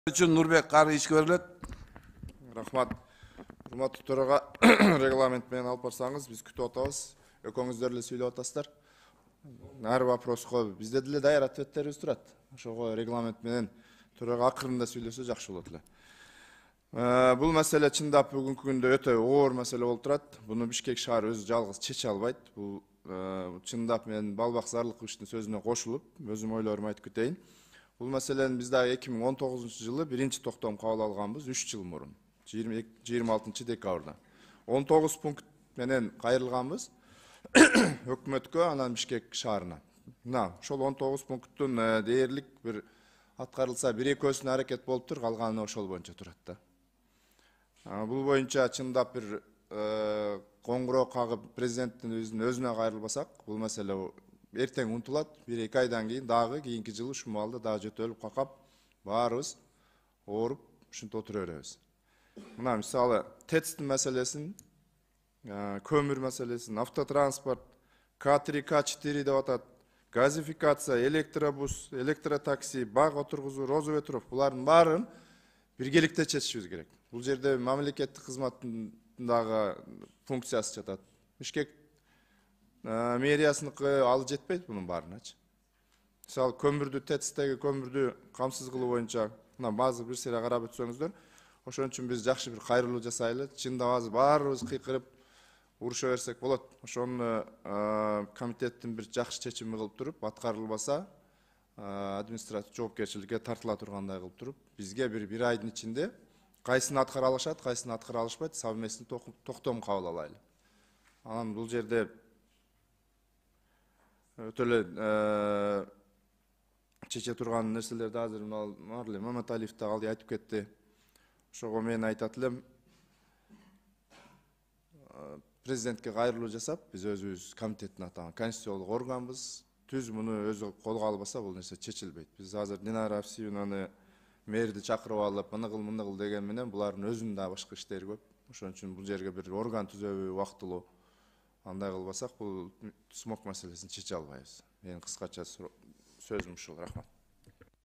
Üçün Nurbek Qarı işке берілет. Рахмат. Урматтуу төрага регламент менен алып барсаңыз, биз күтүп атабыз. Экөөңүздөр эле сүйлөп атасыздар. Ар вопроско бизде деле даяр ответтерибиз турат. Ошого регламент менен төрага акырында сүйлөсө жакшы болот эле. Бул маселе чындап бүгүнкү күндө өтө оор маселе болуп турат. Буну Бишкек шаары өзү жалгыз чече албайт. Бул чындап мен Балбак Зарлыковичтин сөзүнө кошулуп, өзүм ойлорумду айтып кетейин. Бұл мәселені біз дагы 2019 жылы биринчи токтом кабыл алганбыз 3 жыл мурун, 26 декабрда. 19 пункт менен кайрылганбыз өкмөткө, анан Бишкек шаарына. Мына ошол 19 пункттун дээрлик бир аткарылса, бир экөөсүнө аракет болуп тур, калганы ошол боюнча турат да. Бул боюнча чындап бир коңгуроо кагып президенттин өзүнө кайрылбасак, бул маселе эртең унутулат, 1-2 айдан кийин дагы кийинки жылы ушул маалда дагы жөтөлүп какап, баарыбыз ооруп, ушинтип отура беребиз. Мына мисалы ТЭЦтин маселесин, көмүр маселесин, автотранспорт, К3, К4 деп атат, газификация, электробус, электротакси, баг отургузуу, Роза Ветров, булардын баарын биргеликте чечишибиз керек. Бул жерде мамлекеттик кызматтын дагы функциясы жатат. Бишкек мэриясыныкы алып жетпейт bunun баарыначы. Мисалы көмүрдү ТЭЦтеги көмүрдү камсыз кылуу боюнча мына базы бир сере карап өтсөңүздөр, ошон үчүн биз жакшы бир кайрылуу жасайлы. Чындап азыр баарыбыз кыйкырып уруша берсек болот. Ошону комитеттин бир жакшы чечими кылып туруп, аткарылбаса административ жоопкерчиликке тартыла тургандай кылып туруп, бизге бир айдын ичинде кайсын аткара алышат, кайсын аткара алышпайт, совместный токтом кабыл алайлы. Анан бул жерде өтө эле чече турган нерселерди азыр Маматалиев да алды айтып кетти. Ошого мен айтат элем, президентке кайрылуу жасап, биз өзүбүз комитеттин атаган конституциялык органбыз. Түз муну өзү колго албаса бул нерсе чечилбейт. Биз азыр Динара Авсиевнаны мэрди чакырып алып, мыны кыл деген менен булардын өзүнүн да башка иштери көп. Ошон үчүн бул жерге бир орган түзөбү убактылуу. Андай кылбасак, бул смог маселесин чече албайбыз. Менин кыскача сөзүм ушул. Рахмат.